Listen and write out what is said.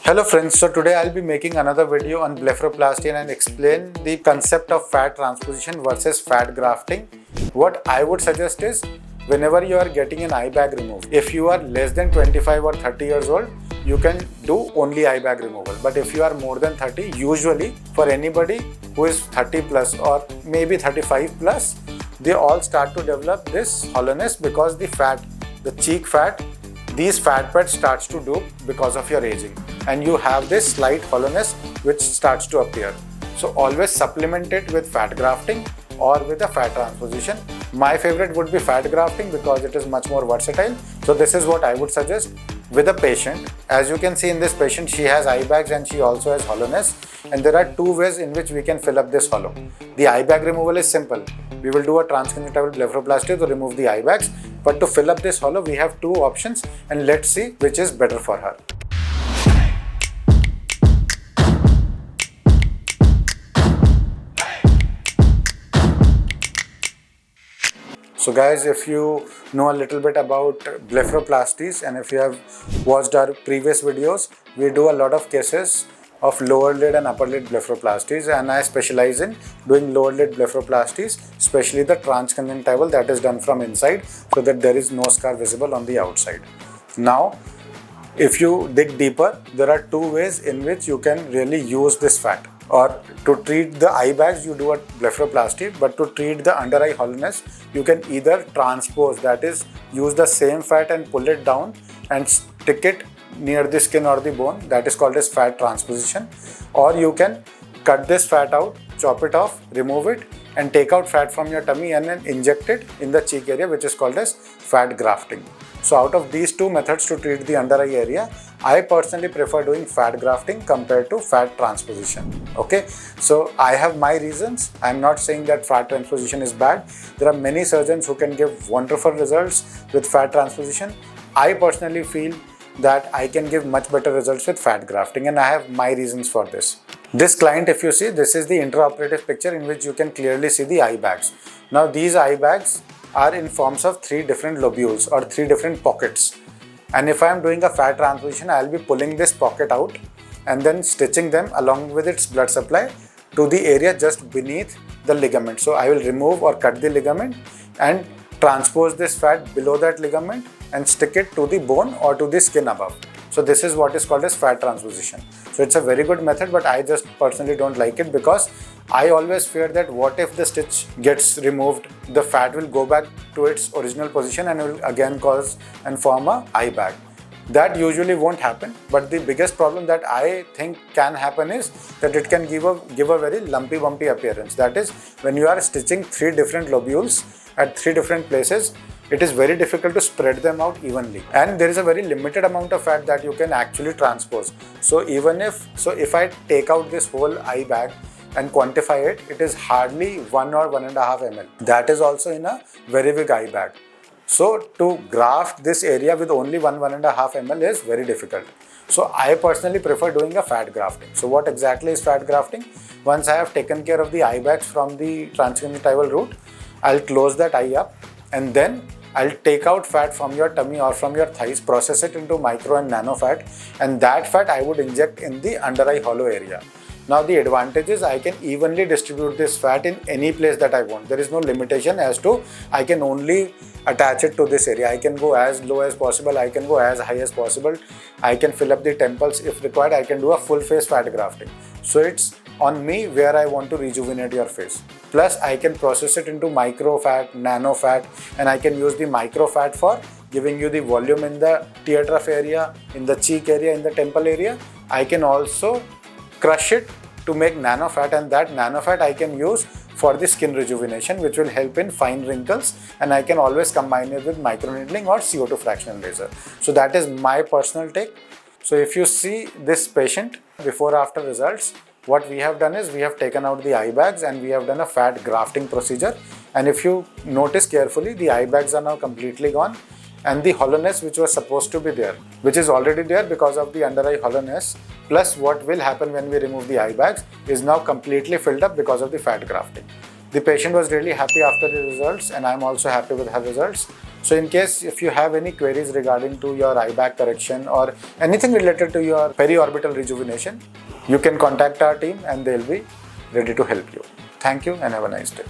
Hello friends, so today I'll be making another video on blepharoplasty and explain the concept of fat transposition versus fat grafting. What I would suggest is, whenever you are getting an eye bag removed, if you are less than 25 or 30 years old, you can do only eye bag removal. But if you are more than 30, usually for anybody who is 30 plus or maybe 35 plus, they all start to develop this hollowness because the cheek fat, these fat pads starts to do because of your aging, and you have this slight hollowness which starts to appear. So always supplement it with fat grafting or with a fat transposition. My favorite would be fat grafting because it is much more versatile. So this is what I would suggest with a patient. As you can see in this patient, she has eye bags and she also has hollowness, and there are two ways in which we can fill up this hollow. The eye bag removal is simple. We will do a transconjunctival blepharoplasty to remove the eye bags, but to fill up this hollow we have two options, and let's see which is better for her. So guys, if you know a little bit about blepharoplasties and if you have watched our previous videos, we do a lot of cases of lower lid and upper lid blepharoplasties, and I specialize in doing lower lid blepharoplasties, especially the transconjunctival that is done from inside so that there is no scar visible on the outside. Now, if you dig deeper, there are two ways in which you can really use this fat. Or to treat the eye bags, you do a blepharoplasty, but to treat the under eye hollowness, you can either transpose, that is, use the same fat and pull it down and stick it near the skin or the bone, that is called as fat transposition, or you can cut this fat out, chop it off, remove it, and take out fat from your tummy and then inject it in the cheek area, which is called as fat grafting. So out of these two methods to treat the under eye area, I personally prefer doing fat grafting compared to fat transposition. Okay, so I have my reasons. I'm not saying that fat transposition is bad. There are many surgeons who can give wonderful results with fat transposition. I personally feel that I can give much better results with fat grafting, and I have my reasons for this. This client, if you see, this is the intraoperative picture in which you can clearly see the eye bags. Now these eye bags are in forms of three different lobules or three different pockets, and if I am doing a fat transposition, I will be pulling this pocket out and then stitching them along with its blood supply to the area just beneath the ligament. So I will remove or cut the ligament and transpose this fat below that ligament and stick it to the bone or to the skin above. So this is what is called as fat transposition. So it's a very good method, but I just personally don't like it because I always fear that what if the stitch gets removed, the fat will go back to its original position and will again cause and form a eye bag. That usually won't happen, but the biggest problem that I think can happen is that it can give a very lumpy bumpy appearance. That is, when you are stitching three different lobules at three different places, it is very difficult to spread them out evenly, and there is a very limited amount of fat that you can actually transpose. So if I take out this whole eye bag and quantify it, it is hardly 1 or 1.5 ml. That is also in a very big eye bag. So to graft this area with only 1.5 ml is very difficult. So I personally prefer doing a fat grafting. So what exactly is fat grafting? Once I have taken care of the eye bags from the transconjunctival root, I'll close that eye up, and then I'll take out fat from your tummy or from your thighs, process it into micro and nano fat, and that fat I would inject in the under eye hollow area. Now the advantage is I can evenly distribute this fat in any place that I want. There is no limitation as to I can only attach it to this area. I can go as low as possible, I can go as high as possible, I can fill up the temples if required, I can do a full face fat grafting. So it's on me where I want to rejuvenate your face. Plus I can process it into micro fat, nano fat, and I can use the micro fat for giving you the volume in the tear trough area, in the cheek area, in the temple area. I can also crush it to make nano fat, and that nano fat I can use for the skin rejuvenation, which will help in fine wrinkles, and I can always combine it with micro needling or CO2 fractional laser. So that is my personal take. So if you see this patient before after results, what we have done is we have taken out the eye bags and we have done a fat grafting procedure, and if you notice carefully, the eye bags are now completely gone, and the hollowness which was supposed to be there, which is already there because of the under eye hollowness, plus what will happen when we remove the eye bags, is now completely filled up because of the fat grafting. The patient was really happy after the results, and I am also happy with her results. So in case if you have any queries regarding to your eye bag correction or anything related to your periorbital rejuvenation, you can contact our team and they'll be ready to help you. Thank you and have a nice day.